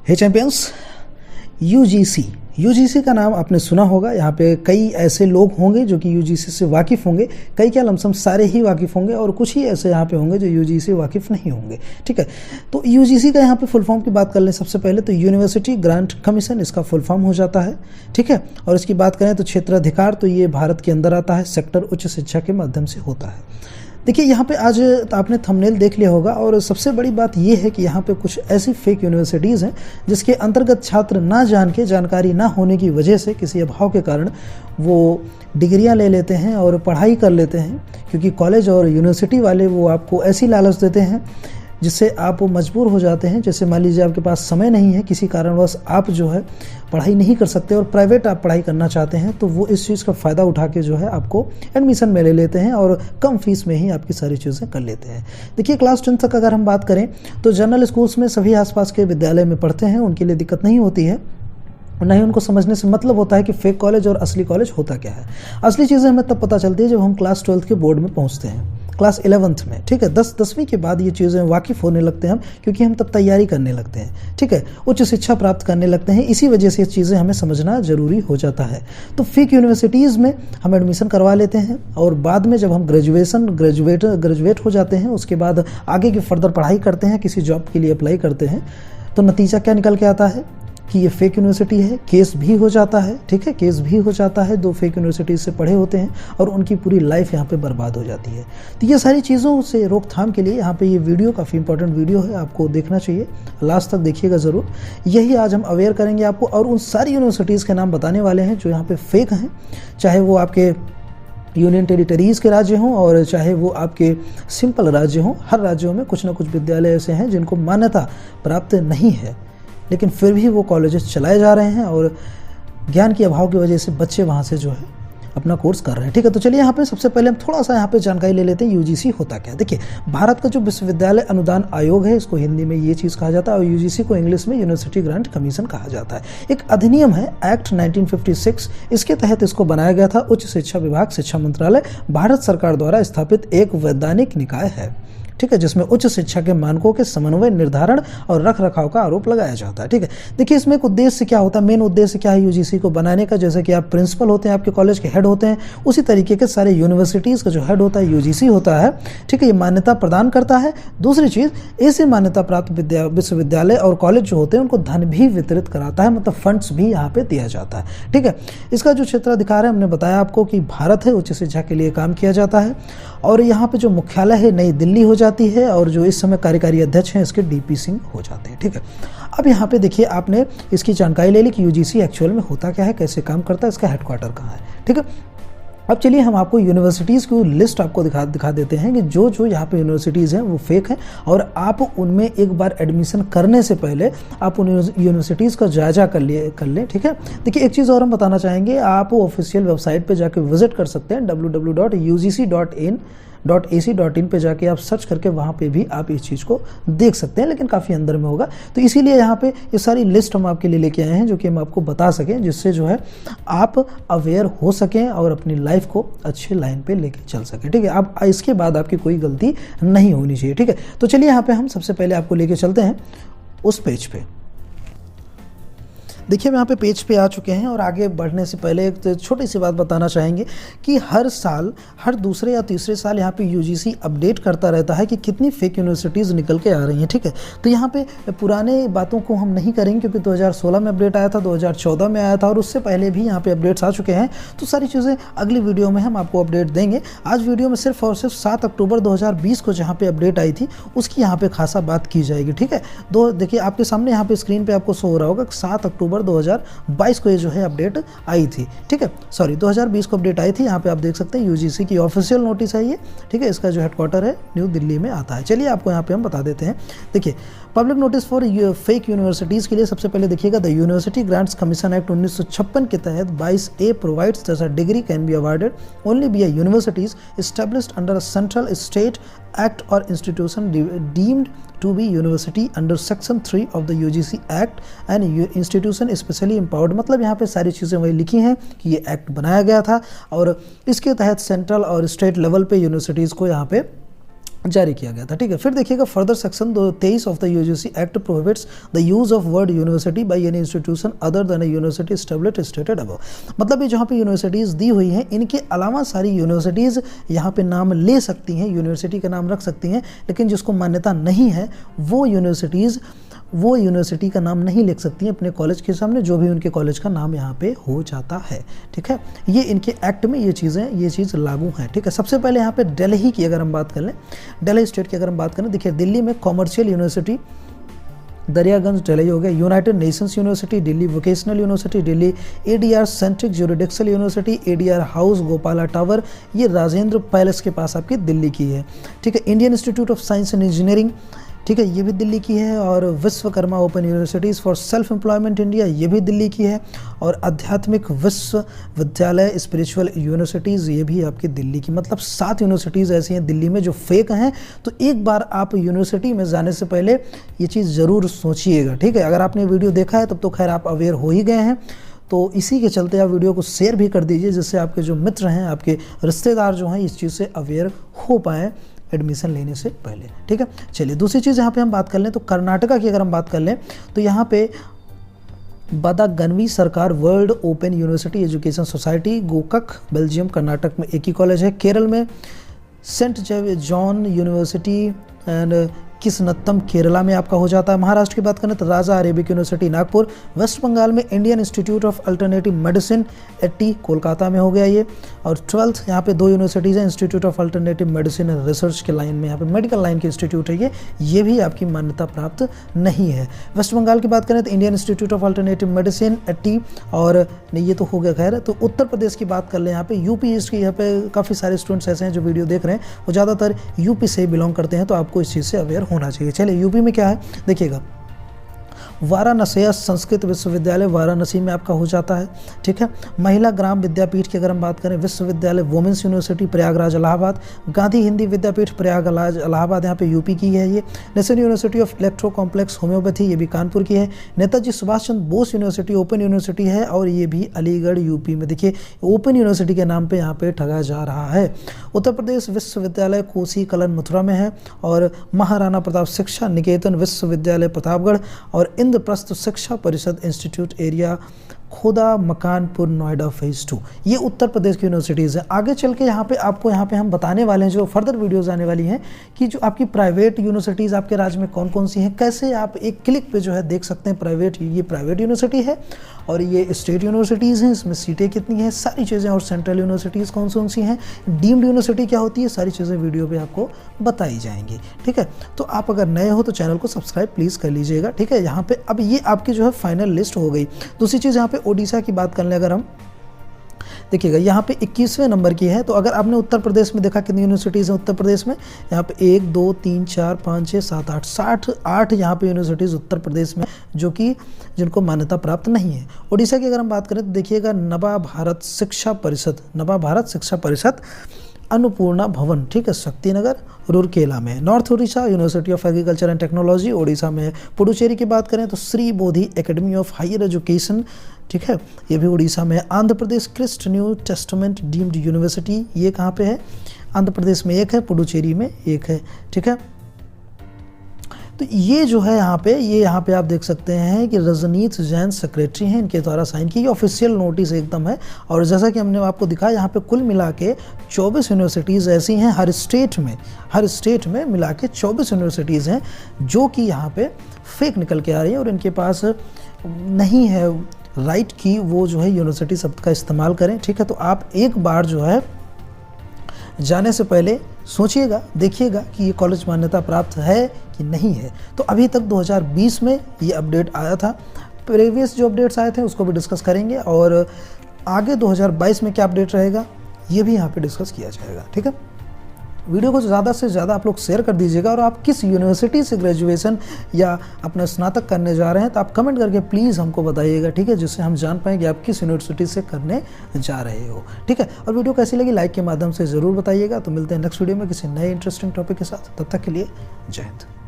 हे champions, UGC का नाम आपने सुना होगा। यहाँ पे कई ऐसे लोग होंगे जो कि यूजीसी से वाकिफ़ होंगे, कई क्या लमसम सारे ही वाकिफ़ होंगे, और कुछ ही ऐसे यहाँ पे होंगे जो यूजीसी से वाकिफ़ नहीं होंगे। ठीक है, तो यूजीसी का यहाँ पे फुल फॉर्म की बात कर लें सबसे पहले तो यूनिवर्सिटी ग्रांट कमीशन इसका फुल फॉर्म हो जाता है। ठीक है, और इसकी बात करें तो क्षेत्राधिकार तो ये भारत के अंदर आता है, सेक्टर उच्च शिक्षा के माध्यम से होता है। देखिए यहाँ पे आज आपने थंबनेल देख लिया होगा, और सबसे बड़ी बात ये है कि यहाँ पे कुछ ऐसी फेक यूनिवर्सिटीज़ हैं जिसके अंतर्गत छात्र ना जान के, जानकारी ना होने की वजह से, किसी अभाव के कारण वो डिग्रियां ले लेते हैं और पढ़ाई कर लेते हैं, क्योंकि कॉलेज और यूनिवर्सिटी वाले वो आपको ऐसी लालच देते हैं जिससे आप मजबूर हो जाते हैं। जैसे मान लीजिए आपके पास समय नहीं है, किसी कारणवश आप जो है पढ़ाई नहीं कर सकते और प्राइवेट आप पढ़ाई करना चाहते हैं, तो वो इस चीज़ का फ़ायदा उठा के जो है आपको एडमिशन में ले लेते हैं और कम फीस में ही आपकी सारी चीज़ें कर लेते हैं। देखिए क्लास 10 तक अगर हम बात करें तो जनरल स्कूल्स में सभी आसपास के विद्यालय में पढ़ते हैं, उनके लिए दिक्कत नहीं होती है, ना ही उनको समझने से मतलब होता है कि फेक कॉलेज और असली कॉलेज होता क्या है। असली चीज़ें हमें तब पता चलती है जब हम क्लास 12 के बोर्ड में पहुंचते हैं, क्लास 11th में। ठीक है, 10वीं के बाद ये चीज़ें वाकिफ़ होने लगते हैं हम, क्योंकि हम तब तैयारी करने लगते हैं। ठीक है, उच्च शिक्षा प्राप्त करने लगते हैं, इसी वजह से ये चीज़ें हमें समझना ज़रूरी हो जाता है। तो फेक यूनिवर्सिटीज़ में हम एडमिशन करवा लेते हैं, और बाद में जब हम ग्रेजुएट हो जाते हैं, उसके बाद आगे की फर्दर पढ़ाई करते हैं, किसी जॉब के लिए अप्लाई करते हैं, तो नतीजा क्या निकल के आता है कि ये फेक यूनिवर्सिटी है। केस भी हो जाता है। ठीक है, केस भी हो जाता है, 2 फेक यूनिवर्सिटीज़ से पढ़े होते हैं और उनकी पूरी लाइफ यहाँ पे बर्बाद हो जाती है। तो ये सारी चीज़ों से रोकथाम के लिए यहाँ पे ये वीडियो काफ़ी इंपॉर्टेंट वीडियो है, आपको देखना चाहिए, लास्ट तक देखिएगा ज़रूर। यही आज हम अवेयर करेंगे आपको, और उन सारी यूनिवर्सिटीज़ के नाम बताने वाले हैं जो यहाँ पर फेक हैं, चाहे वो आपके यूनियन टेरिटरीज़ के राज्य हों और चाहे वो आपके सिंपल राज्य हों। हर राज्यों में कुछ ना कुछ विद्यालय ऐसे हैं जिनको मान्यता प्राप्त नहीं है, लेकिन फिर भी वो कॉलेजेस चलाए जा रहे हैं और ज्ञान के अभाव की वजह से बच्चे वहाँ से जो है अपना कोर्स कर रहे हैं। ठीक है, तो चलिए यहाँ पे सबसे पहले हम थोड़ा सा यहाँ पे जानकारी ले लेते हैं यूजीसी होता क्या है। देखिए भारत का जो विश्वविद्यालय अनुदान आयोग है, इसको हिंदी में ये चीज़ कहा जाता है, और यूजीसी को इंग्लिश में यूनिवर्सिटी ग्रांट कमीशन कहा जाता है। एक अधिनियम है एक्ट 1956, इसके तहत इसको बनाया गया था। उच्च शिक्षा विभाग, शिक्षा मंत्रालय भारत सरकार द्वारा स्थापित एक वैधानिक निकाय है। ठीक है, जिसमें उच्च शिक्षा के मानकों के समन्वय, निर्धारण और रख रखाव का आरोप लगाया जाता है। ठीक है, देखिए इसमें एक उद्देश्य क्या होता है, मेन उद्देश्य क्या है यूजीसी को बनाने का। जैसे कि आप प्रिंसिपल होते हैं, आपके कॉलेज के हेड होते हैं, उसी तरीके के सारे यूनिवर्सिटीज़ का जो हेड होता है यूजीसी होता है। ठीक है, ये मान्यता प्रदान करता है। दूसरी चीज़, ऐसे मान्यता प्राप्त विश्वविद्यालय और कॉलेज जो होते हैं उनको धन भी वितरित कराता है, मतलब फंड्स भी यहाँ पे दिया जाता है। ठीक है, इसका जो क्षेत्राधिकार है, हमने बताया आपको कि भारत है, उच्च शिक्षा के लिए काम किया जाता है, और यहाँ पे जो मुख्यालय है नई दिल्ली हो जाती है, और जो इस समय कार्यकारी अध्यक्ष हैं इसके डीपी सिंह हो जाते हैं। ठीक है, अब यहाँ पे देखिए आपने इसकी जानकारी ले ली कि यूजीसी एक्चुअल में होता क्या है, कैसे काम करता है, इसका हेडक्वार्टर कहाँ है। ठीक है, अब चलिए हम आपको यूनिवर्सिटीज़ की लिस्ट आपको दिखा देते हैं कि जो जो यहाँ पे यूनिवर्सिटीज़ हैं वो फेक हैं, और आप उनमें एक बार एडमिशन करने से पहले आप उन यूनिवर्सिटीज़ का जायजा कर लें। ठीक है, देखिए एक चीज़ और हम बताना चाहेंगे, आप ऑफिशियल वेबसाइट पे जाके विजिट कर सकते हैं, www.ugc.ac.in पे जाके आप सर्च करके वहाँ पे भी आप इस चीज़ को देख सकते हैं, लेकिन काफ़ी अंदर में होगा। तो इसीलिए यहाँ पे ये सारी लिस्ट हम आपके लिए लेके आए हैं, जो कि हम आपको बता सकें, जिससे जो है आप अवेयर हो सकें और अपनी लाइफ को अच्छे लाइन पे लेके चल सकें। ठीक है, अब इसके बाद आपकी कोई गलती नहीं होनी चाहिए। ठीक है, तो चलिए यहाँ पे हम सबसे पहले आपको लेके चलते हैं उस पेज पे। देखिए हम यहाँ पे पेज पे आ चुके हैं, और आगे बढ़ने से पहले एक छोटी सी बात बताना चाहेंगे कि हर साल, हर दूसरे या तीसरे साल यहाँ पे यूजीसी अपडेट करता रहता है कि कितनी फेक यूनिवर्सिटीज़ निकल के आ रही हैं। ठीक है, तो यहाँ पे पुराने बातों को हम नहीं करेंगे, क्योंकि 2016 में अपडेट आया था, 2014 में आया था, और उससे पहले भी यहाँ पे अपडेट्स आ चुके हैं। तो सारी चीज़ें अगली वीडियो में हम आपको अपडेट देंगे। आज वीडियो में सिर्फ और सिर्फ 7 अक्टूबर 2020 को जहाँ पे अपडेट आई थी उसकी यहाँ पे खासा बात की जाएगी। ठीक है, देखिए आपके सामने यहाँ पे स्क्रीन पे आपको शो हो रहा होगा 7 अक्टूबर 2022 को ये जो है अपडेट आई थी। ठीक है, सॉरी 2020 को अपडेट आई थी। यहाँ पे आप देख सकते हैं यूजीसी की ऑफिशियल नोटिस है ये। ठीक है, इसका जो हेडक्वार्टर है न्यू दिल्ली में आता है। चलिए आपको यहाँ पे हम बता देते हैं। देखिए public notice for fake universities के लिए सबसे पहले देखिएगा, the University Grants Commission Act 1956 के तहत 22A provides that a degree can be awarded only by universities established under a central state act और institution deemed to be university under section 3 of the UGC Act and institution specially empowered. मतलब यहाँ पे सारी चीज़ें वही लिखी हैं कि ये एक्ट बनाया गया था, और इसके तहत सेंट्रल और स्टेट लेवल पे यूनिवर्सिटीज़ को यहाँ पे जारी किया गया था। ठीक है, फिर देखिएगा further section 23 of the UGC act prohibits the use of word university by any institution other than a university established stated above. मतलब ये जहाँ पे यूनिवर्सिटीज़ दी हुई हैं, इनके अलावा सारी यूनिवर्सिटीज़ यहाँ पे नाम ले सकती हैं, यूनिवर्सिटी का नाम रख सकती हैं, लेकिन जिसको मान्यता नहीं है वो यूनिवर्सिटी का नाम नहीं लिख सकती हैं अपने कॉलेज के सामने, जो भी उनके कॉलेज का नाम यहाँ पे हो जाता है। ठीक है, ये इनके एक्ट में ये चीज़ लागू है। ठीक है, सबसे पहले यहाँ पे दिल्ली की अगर हम बात कर लें, दिल्ली स्टेट की अगर हम बात करें, देखिए दिल्ली में कॉमर्शियल यूनिवर्सिटी दरियागंज दिल्ली हो गया, United Nations University Delhi, Vocational University Delhi, ADR Centric Jurisdictional University, ADR House Gopala Tower, ये राजेंद्र पैलेस के पास आपकी दिल्ली की है। ठीक है, Indian Institute of science and engineering, ठीक है, ये भी दिल्ली की है, और Vishwakarma open universities for self employment India, ये भी दिल्ली की है, और आध्यात्मिक विश्वविद्यालय स्पिरिचुअल यूनिवर्सिटीज़, ये भी आपकी दिल्ली की। मतलब 7 यूनिवर्सिटीज़ ऐसी हैं दिल्ली में जो फेक हैं। तो एक बार आप यूनिवर्सिटी में जाने से पहले ये चीज़ ज़रूर सोचिएगा। ठीक है, अगर आपने वीडियो देखा है तब तो खैर आप अवेयर हो ही गए हैं, तो इसी के चलते आप वीडियो को शेयर भी कर दीजिए, जिससे आपके जो मित्र हैं, आपके रिश्तेदार जो हैं, इस चीज़ से अवेयर हो पाएँ एडमिशन लेने से पहले। ठीक है, चलिए दूसरी चीज़ यहाँ पे हम बात कर लें तो कर्नाटका की अगर हम बात कर लें तो यहाँ पे Badaganvi Sarkar World Open University Education Society Gokak Belgium Karnataka में एक ही कॉलेज है। केरल में Saint John University and Kisanattam Kerala में आपका हो जाता है। महाराष्ट्र की बात करें तो राजा अरेबिक यूनिवर्सिटी नागपुर, वेस्ट बंगाल में Indian Institute of Alternative Medicine at Kolkata में हो गया ये। और 12th यहाँ पे 2 यूनिवर्सिटीज़ हैं, institute of Alternative medicine and research के लाइन में, यहाँ पे मेडिकल लाइन के इंस्टीट्यूट है ये भी आपकी मान्यता प्राप्त नहीं है। वेस्ट बंगाल की बात करें तो Indian Institute of Alternative Medicine eighty, और नहीं ये तो हो गया खैर। तो उत्तर प्रदेश की बात कर लें, यहाँ पे यूपी ईस्ट की, यहाँ पे काफ़ी सारे स्टूडेंट्स ऐसे हैं जो वीडियो देख रहे हैं वो ज़्यादातर यूपी से बिलोंग करते हैं, तो आपको इस चीज़ से अवेयर होना चाहिए। चलिए यूपी में क्या है देखिएगा, वाराणसी संस्कृत विश्वविद्यालय वाराणसी में आपका हो जाता है। ठीक है, महिला ग्राम विद्यापीठ की अगर हम बात करें, विश्वविद्यालय वुमेन्स यूनिवर्सिटी प्रयागराज इलाहाबाद, गांधी हिंदी विद्यापीठ प्रयागराज इलाहाबाद यहाँ पे यूपी की है ये। National university of electro complex homeopathy, ये भी कानपुर की है। Netaji Subhash Chandra Bose university open university है, और ये भी अलीगढ़ यूपी में। देखिए ओपन यूनिवर्सिटी के नाम पर यहाँ पे ठगा जा रहा है। उत्तर प्रदेश विश्वविद्यालय कोसी कलन मथुरा में है, और महाराणा प्रताप शिक्षा निकेतन विश्वविद्यालय प्रतापगढ़, और इंद्रप्रस्थ शिक्षा परिषद इंस्टीट्यूट एरिया खोदा मकानपुर नोएडा फेज 2, ये उत्तर प्रदेश की यूनिवर्सिटीज़ है। आगे चल के यहाँ पे हम बताने वाले हैं, जो फर्दर वीडियोज़ आने वाली हैं, कि जो आपकी प्राइवेट यूनिवर्सिटीज़ आपके राज्य में कौन कौन सी हैं, कैसे आप एक क्लिक पे जो है देख सकते हैं ये प्राइवेट यूनिवर्सिटी है और ये स्टेट यूनिवर्सिटीज़ हैं, इसमें सीटें कितनी हैं, सारी चीज़ें, और सेंट्रल यूनिवर्सिटीज़ कौन सी हैं, डीम्ड यूनिवर्सिटी क्या होती है, सारी चीज़ें वीडियो पे आपको बताई जाएंगी। ठीक है, तो आप अगर नए हो तो चैनल को सब्सक्राइब प्लीज़ कर लीजिएगा। ठीक है, यहाँ पे अब ये आपकी जो है फाइनल लिस्ट हो गई। दूसरी चीज़ यहाँ पे ओडिशा की बात कर लें अगर हम, देखिएगा यहाँ पे 21वें नंबर की है। तो अगर आपने उत्तर प्रदेश में देखा कितनी यूनिवर्सिटीज़ हैं उत्तर प्रदेश में, यहाँ पे 1 2 3 4 5 6 7 8 8 यहाँ पे यूनिवर्सिटीज़ उत्तर प्रदेश में जो कि जिनको मान्यता प्राप्त नहीं है। उड़ीसा की अगर हम बात करें तो देखिएगा नवा भारत शिक्षा परिषद अन्नपूर्णा भवन, ठीक है, शक्तिनगर रूरकेला में। North Orissa University of Agriculture and Technology Orissa में। पुडुचेरी की बात करें तो Shri Bodhi Academy of Higher Education, ठीक है, ये भी उड़ीसा में। Andhra Pradesh Christ New Testament Deemed University, ये कहाँ पे है, आंध्र प्रदेश में एक है, पुडुचेरी में एक है। ठीक है, तो ये जो है यहाँ पे आप देख सकते हैं कि रजनीत जैन सेक्रेटरी हैं, इनके द्वारा साइन की, ऑफिशियल नोटिस एकदम है। और जैसा कि हमने आपको दिखाया, यहाँ पे कुल मिला के 24 यूनिवर्सिटीज़ ऐसी हैं हर स्टेट में मिला के 24 यूनिवर्सिटीज़ हैं जो कि यहाँ पे फेक निकल के आ रही है और इनके पास नहीं है राइट की वो जो है यूनिवर्सिटी शब्द का इस्तेमाल करें। ठीक है, तो आप एक बार जो है जाने से पहले सोचिएगा, देखिएगा कि ये कॉलेज मान्यता प्राप्त है कि नहीं है। तो अभी तक 2020 में ये अपडेट आया था, प्रीवियस जो अपडेट्स आए थे उसको भी डिस्कस करेंगे और आगे 2022 में क्या अपडेट रहेगा ये भी यहाँ पे डिस्कस किया जाएगा। ठीक है, वीडियो को ज़्यादा से ज़्यादा आप लोग शेयर कर दीजिएगा और आप किस यूनिवर्सिटी से ग्रेजुएशन या अपना स्नातक करने जा रहे हैं तो आप कमेंट करके प्लीज़ हमको बताइएगा, ठीक है, जिससे हम जान पाएँ कि आप किस यूनिवर्सिटी से करने जा रहे हो। ठीक है, और वीडियो कैसी लगी लाइक के माध्यम से ज़रूर बताइएगा। तो मिलते हैं नेक्स्ट वीडियो में किसी नए इंटरेस्टिंग टॉपिक के साथ, तब तक के लिए जय हिंद।